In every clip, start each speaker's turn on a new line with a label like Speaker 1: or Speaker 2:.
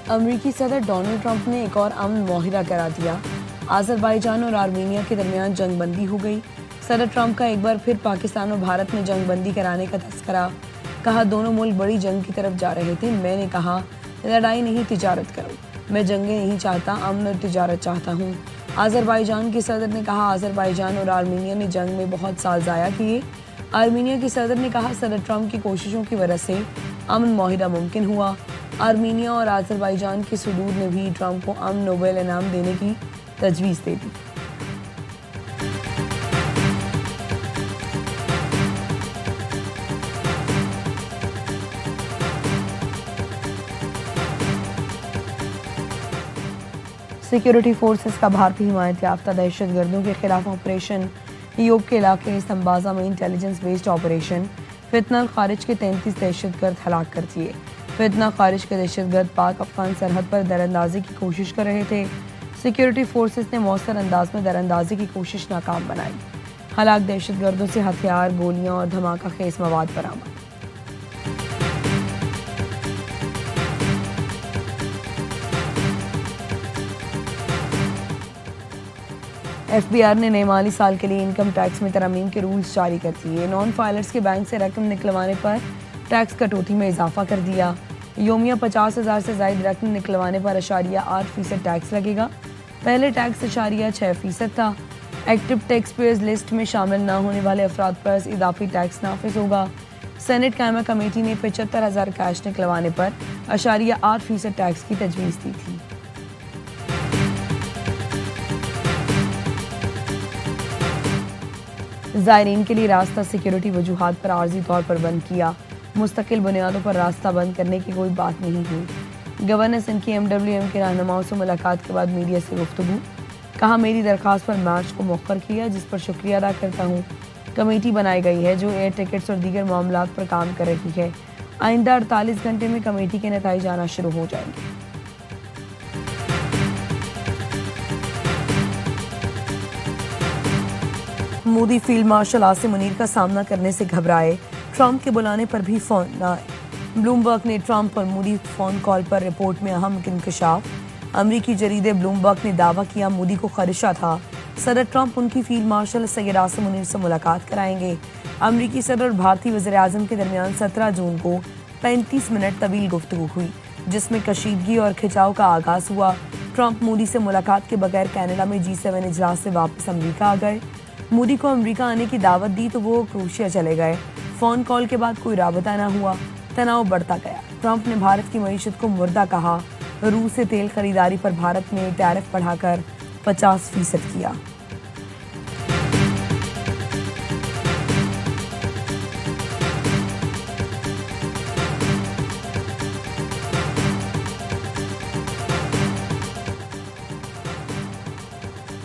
Speaker 1: امریکی صدر Donald Trump نے ایک اور امن معاہدہ کرا دیا۔ آذربائیجان اور آرمینیا کے درمیان جنگ بندی ہو گئی۔ صدر ٹرمپ کا ایک بار پھر پاکستان اور بھارت میں جنگ بندی کرانے کا تذکرہ۔ کہا دونوں ملک بڑی جنگ کی طرف جا رہے تھے۔ میں نے کہا لڑائی نہیں تجارت کرو، میں جنگیں نہیں چاہتا، امن اور تجارت چاہتا ہوں۔ آذربائیجان کے صدر نے کہا آذربائیجان اور آرمینیا نے جنگ میں بہت سال ضائع کیے۔ آرمینیا کے صدر نے کہا صدر ٹرمپ کی کوششوں کی وجہ سے امن معاہدہ ممکن ہوا۔ آرمینیا اور آذربائیجان کے صدور نے بھی ٹرمپ کو امن نوبل انعام دینے کی تجویز دے دی۔ سیکیورٹی فورسز کا بھارتی حمایت یافتہ دہشت گردوں کے خلاف آپریشن یوگ کے علاقے سمبازا میں انٹیلیجنس بیسڈ آپریشن فتنہ خارج کے 33 دہشت گرد ہلاک کر دیے۔ فتنہ خارج کے دہشت گرد پاک افغان سرحد پر دراندازی کی کوشش کر رہے تھے۔ سیکیورٹی فورسز نے مؤثر انداز میں دراندازی کی کوشش ناکام بنائی۔ ہلاک دہشت گردوں سے ہتھیار، گولیاں اور دھماکہ خیز مواد برآمد۔ ایف بی آر نے نئے مالی سال کے لیے انکم ٹیکس میں ترامیم کے رولز جاری کر دیے۔ نان فائلرز کے بینک سے رقم نکلوانے پر ٹیکس کٹوتی میں اضافہ کر دیا۔ یومیہ 50,000 سے زائد رقم نکلوانے پر 8% ٹیکس لگے گا۔ پہلے ٹیکس 6% تھا۔ ایکٹیو ٹیکس پیئرز لسٹ میں شامل نہ ہونے والے افراد پر اضافی ٹیکس نافذ ہوگا۔ سینٹ قائمہ کمیٹی نے 75,000 کیش نکلوانے پر 8% ٹیکس کی تجویز دی تھی۔ زائرین کے لیے راستہ سیکیورٹی وجوہات پر عارضی طور پر بند کیا۔ مستقل بنیادوں پر راستہ بند کرنے کی کوئی بات نہیں ہوئی۔ گورنر سندھ کی MWM کے رہنماؤں سے ملاقات کے بعد میڈیا سے گفتگو۔ کہا میری درخواست پر مارچ کو مؤخر کیا، جس پر شکریہ ادا کرتا ہوں۔ کمیٹی بنائی گئی ہے جو ایئر ٹکٹس اور دیگر معاملات پر کام کر رہی ہے۔ آئندہ 48 گھنٹے میں کمیٹی کے نتائج آنا شروع ہو جائیں گے۔ مودی فیلڈ مارشل عاصم منیر کا سامنا کرنے سے گھبرائے، ٹرمپ کے بلانے پر بھی فون نہ آئے۔ بلومبرگ نے ٹرمپ اور مودی فون کال پر رپورٹ میں اہم انکشاف۔ امریکی جریدے بلومبرگ نے دعویٰ کیا مودی کو خدشہ تھا صدر ٹرمپ ان کی فیلڈ مارشل سید عاصم منیر سے ملاقات کرائیں گے۔ امریکی صدر اور بھارتی وزیر اعظم کے درمیان 17 جون کو 35 منٹ طویل گفتگو ہوئی، جس میں کشیدگی اور کھچاؤ کا آغاز ہوا۔ ٹرمپ مودی سے ملاقات کے بغیر کینیڈا میں G7 اجلاس سے واپس امریکہ آ گئے۔ مودی کو امریکہ آنے کی دعوت دی تو وہ کروشیا چلے گئے۔ فون کال کے بعد کوئی رابطہ نہ ہوا، تناؤ بڑھتا گیا۔ ٹرمپ نے بھارت کی معیشت کو مردہ کہا۔ روس سے تیل خریداری پر بھارت نے ٹیرف بڑھا کر 50% کیا۔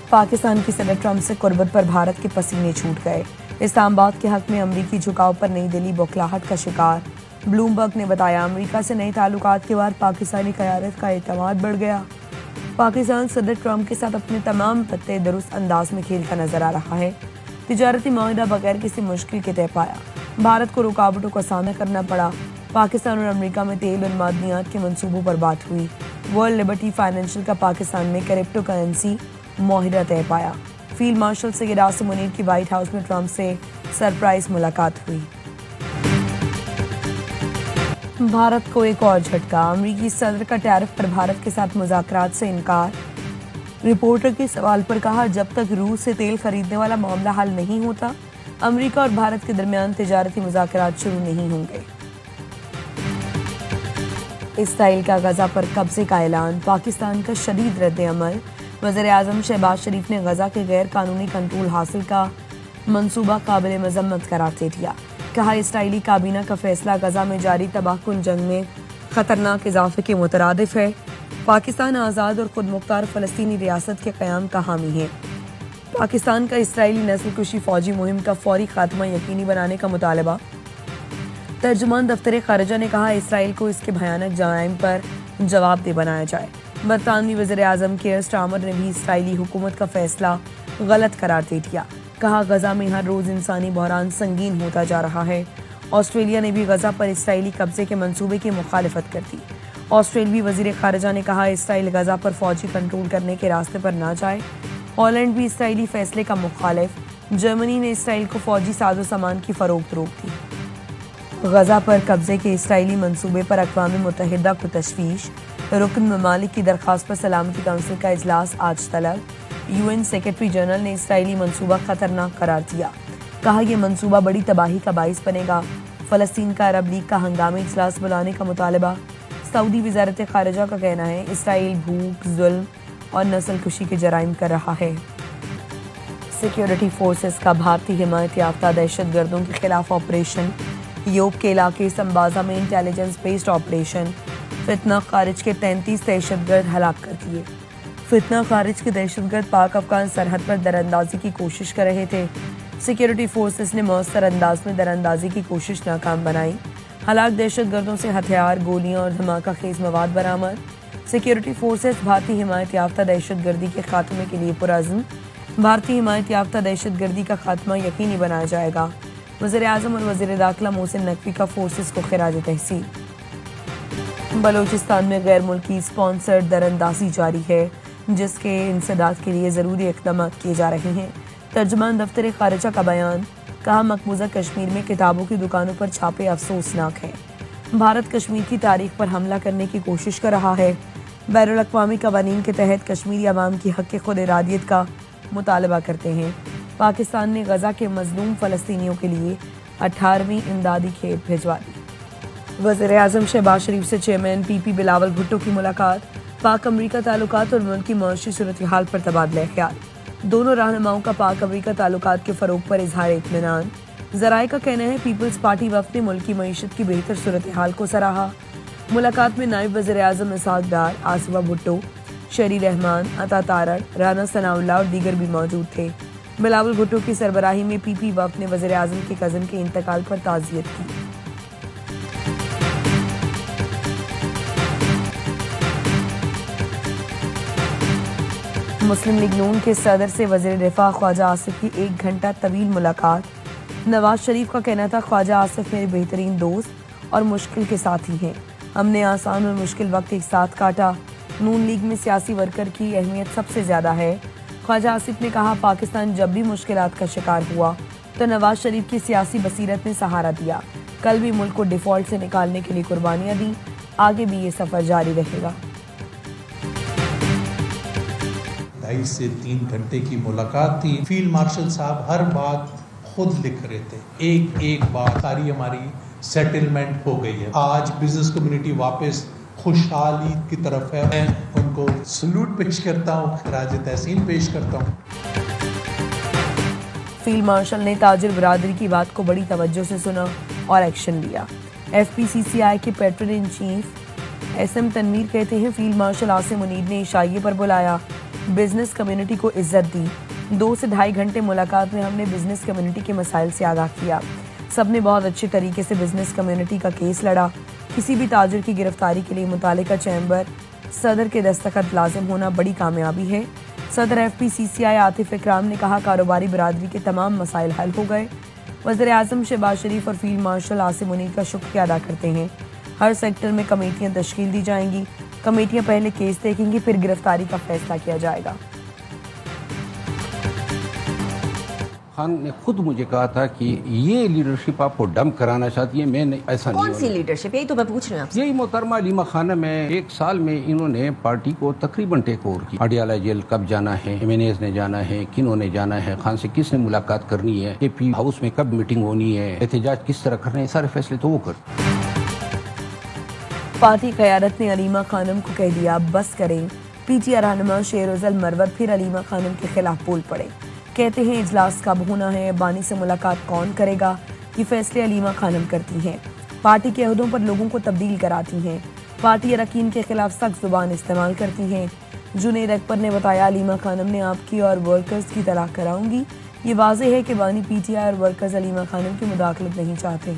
Speaker 1: پاکستان کی صدر ٹرمپ سے قربت پر بھارت کے پسینے چھوٹ گئے۔ اسلام آباد کے حق میں امریکی جھکاؤ پر نئی دہلی بوکھلاہٹ کا شکار۔ بلومبرگ نے بتایا امریکہ سے نئے تعلقات کے بعد پاکستانی قیادت کا اعتماد بڑھ گیا۔ پاکستان صدر ٹرمپ کے ساتھ اپنے تمام پتے درست انداز میں کھیلتا نظر آ رہا ہے۔ تجارتی معاہدہ بغیر کسی مشکل کے طے پایا۔ بھارت کو رکاوٹوں کا سامنا کرنا پڑا۔ پاکستان اور امریکہ میں تیل اور معدنیات کے منصوبوں پر بات ہوئی۔ ورلڈ لبرٹی فائنینشل کا پاکستان میں کرپٹو کرنسی معاہدہ طے پایا۔ فیلڈ مارشل سید عاصم منیر کی وائٹ ہاؤس میں ٹرمپ سے سرپرائز ملاقات ہوئی۔ بھارت کو ایک اور جھٹکا، امریکی صدر کا ٹیرف پر بھارت کے ساتھ مذاکرات سے انکار۔ رپورٹر کے سوال پر کہا جب تک روس سے تیل خریدنے والا معاملہ حل نہیں ہوتا، امریکہ اور بھارت کے درمیان تجارتی مذاکرات شروع نہیں ہوں گے۔ اسرائیل کا غزہ پر قبضے کا اعلان، پاکستان کا شدید رد عمل۔ وزیر اعظم شہباز شریف نے غزہ کے غیر قانونی کنٹرول حاصل کا منصوبہ قابل مذمت قرار دے دیا۔ کہا اسرائیلی کابینہ کا فیصلہ غزہ میں جاری تباہ کن جنگ میں خطرناک اضافے کے مترادف ہے۔ پاکستان آزاد اور خود مختار فلسطینی ریاست کے قیام کا حامی ہے۔ پاکستان کا اسرائیلی نسل کشی فوجی مہم کا فوری خاتمہ یقینی بنانے کا مطالبہ۔ ترجمان دفتر خارجہ نے کہا اسرائیل کو اس کے بھیانک جرائم پر جواب دہ بنایا جائے۔ برطانوی وزیر اعظم کیئر سٹارمر نے بھی اسرائیلی حکومت کا فیصلہ غلط قرار دے دیا۔ کہا غزہ میں ہر روز انسانی بحران سنگین ہوتا جا رہا ہے۔ آسٹریلیا نے بھی غزہ پر اسرائیلی قبضے کے منصوبے کی مخالفت کر دی۔ آسٹریلوی وزیر خارجہ نے کہا اسرائیل غزہ پر فوجی کنٹرول کرنے کے راستے پر نہ جائے۔ ہالینڈ بھی اسرائیلی فیصلے کا مخالف، جرمنی نے اسرائیل کو فوجی ساز و سامان کی فروخت روک دی۔ غزہ پر قبضے کے اسرائیلی منصوبے پر اقوام متحدہ کو تشویش، رکن ممالک کی درخواست پر سلامتی کونسل کا اجلاس آج طلب۔ UN سیکرٹری جنرل نے اسرائیلی منصوبہ خطرناک قرار دیا، کہا یہ منصوبہ بڑی تباہی کا باعث بنے گا۔ فلسطین کا عرب لیگ کا ہنگامی اجلاس بلانے کا مطالبہ۔ سعودی وزارت خارجہ کا کہنا ہے اسرائیل بھوک، ظلم اور نسل کشی کے جرائم کر رہا ہے۔ سیکیورٹی فورسز کا بھارتی حمایت یافتہ دہشت گردوں کے خلاف آپریشن۔ یوب کے علاقے سمبازا میں انٹیلیجنس بیسڈ آپریشن۔ فتنہ خارج کے 33 دہشت گرد ہلاک کر دیے۔ فتنہ خارج کے دہشت گرد پاک افغان سرحد پر دراندازی کی کوشش کر رہے تھے۔ سیکیورٹی فورسز نے مؤثر انداز میں دراندازی کی کوشش ناکام بنائی۔ ہلاک دہشت گردوں سے ہتھیار، گولیاں اور دھماکہ خیز مواد برآمد۔ سیکیورٹی فورسز بھارتی حمایت یافتہ دہشت گردی کے خاتمے کے لیے پرعزم۔ بھارتی حمایت یافتہ دہشت گردی کا خاتمہ یقینی بنایا جائے گا۔ وزیر اعظم اور وزیر داخلہ محسن نقوی کا فورسز کو خراج تحسین۔ بلوچستان میں غیر ملکی اسپانسرڈ دراندازی جاری ہے، جس کے انسداد کے لیے ضروری اقدامات کیے جا رہے ہیں۔ ترجمان دفتر خارجہ کا بیان، کہا مقبوضہ کشمیر میں کتابوں کی دکانوں پر چھاپے افسوسناک ہیں۔ بھارت کشمیر کی تاریخ پر حملہ کرنے کی کوشش کر رہا ہے۔ بین الاقوامی قوانین کے تحت کشمیری عوام کی حق خود ارادیت کا مطالبہ کرتے ہیں۔ پاکستان نے غزہ کے مظلوم فلسطینیوں کے لیے 18ویں امدادی کھیپ بھجوا دی۔ وزیر اعظم شہباز شریف سے چیئرمین PP بلاول بھٹو کی ملاقات۔ پاک امریکہ تعلقات اور ملک کی معاشی صورتحال پر تبادلہ خیال۔ دونوں رہنماؤں کا پاک امریکہ تعلقات کے فروغ پر اظہار اطمینان۔ ذرائع کا کہنا ہے پیپلز پارٹی وفد نے ملکی معیشت کی بہتر صورتحال کو سراہا۔ ملاقات میں نائب وزیر اعظم اسحاق ڈار، آصفہ بھٹو، شیری رحمان، عطا تارڑ، رانا ثناء اللہ اور دیگر بھی موجود تھے۔ بلاول بھٹو کی سربراہی میں PP وفد نے وزیر اعظم کے کزن کے انتقال پر تعزیت کی۔ مسلم لیگ نون کے صدر سے وزیر دفاع خواجہ آصف کی 1 گھنٹہ طویل ملاقات۔ نواز شریف کا کہنا تھا خواجہ آصف میرے بہترین دوست اور مشکل کے ساتھی ہیں۔ ہم نے آسان اور مشکل وقت ایک ساتھ کاٹا۔ نون لیگ میں سیاسی ورکر کی اہمیت سب سے زیادہ ہے۔ خواجہ آصف نے کہا پاکستان جب بھی مشکلات کا شکار ہوا تو نواز شریف کی سیاسی بصیرت نے سہارا دیا۔ کل بھی ملک کو ڈیفالٹ سے نکالنے کے لیے قربانیاں دیں، آگے بھی یہ سفر جاری رہے گا۔
Speaker 2: 2.5 سے 3 گھنٹے کی ملاقات تھی۔ فیلڈ مارشل صاحب ہر بات خود لکھ رہے تھے، ایک بات ساری ہماری سیٹلمنٹ ہو گئی ہے۔ آج بزنس کمیونٹی واپس خوشحالی کی طرف ہے۔ میں ان کو سلوٹ پیش کرتا ہوں، خراج تحسین پیش کرتا ہوں۔
Speaker 1: فیلڈ مارشل نے تاجر برادری کی بات کو بڑی توجہ سے سنا اور ایکشن لیا۔ FPCCI کے pattern in chief SM Tanveer کہتے ہیں فیلڈ مارشل عاصم منیر نے عشائیے پر بلایا، بزنس کمیونٹی کو عزت دی۔ 2 سے 2.5 گھنٹے ملاقات میں ہم نے بزنس کمیونٹی کے مسائل سے آگاہ کیا۔ سب نے بہت اچھے طریقے سے بزنس کمیونٹی کا کیس لڑا۔ کسی بھی تاجر کی گرفتاری کے لیے متعلقہ چیمبر صدر کے دستخط لازم ہونا بڑی کامیابی ہے۔ صدر FPCCI عاطف اکرام نے کہا کاروباری برادری کے تمام مسائل حل ہو گئے۔ وزیر اعظم شہباز شریف اور فیلڈ مارشل عاصم منیر کا شکریہ ادا کرتے ہیں۔ ہر سیکٹر میں کمیٹیاں تشکیل دی جائیں گی۔ کمیٹیاں پہلے کیس دیکھیں گی، پھر گرفتاری کا فیصلہ کیا جائے گا۔
Speaker 3: خان نے خود مجھے کہا تھا کہ یہ لیڈرشپ آپ کو ڈمپ کرانا چاہتی ہے، میں ایسا نہیں۔
Speaker 4: کون سی لیڈرشپ؟ یہی تو میں پوچھ رہی ہوں آپ سے۔
Speaker 3: یہی محترمہ علیمہ خانہ میں 1 سال میں انہوں نے پارٹی کو تقریباً ٹیک اوور کی۔ اڈیالہ جیل کب جانا ہے، MNAs نے جانا ہے، کنہوں نے جانا ہے، خان سے کس نے ملاقات کرنی ہے، AP ہاؤس میں کب میٹنگ ہونی ہے، احتجاج کس طرح کرنا ہے، سارے فیصلے تو وہ کر۔
Speaker 1: پارٹی قیادت نے علیمہ خانم کو کہہ دیا بس کریں۔ PTI رہنما شیر افضل مروت پھر علیمہ خانم کے خلاف بول پڑے، کہتے ہیں اجلاس کب ہونا ہے، بانی سے ملاقات کون کرے گا، یہ فیصلے علیمہ خانم کرتی ہیں۔ پارٹی کے عہدوں پر لوگوں کو تبدیل کراتی ہیں۔ پارٹی اراکین کے خلاف سخت زبان استعمال کرتی ہیں۔ جنید اکبر نے بتایا علیمہ خانم نے آپ کی اور ورکرز کی طلاق کراؤں گی۔ یہ واضح ہے کہ بانی PTI اور ورکرز علیمہ خانم کی مداخلت نہیں چاہتے۔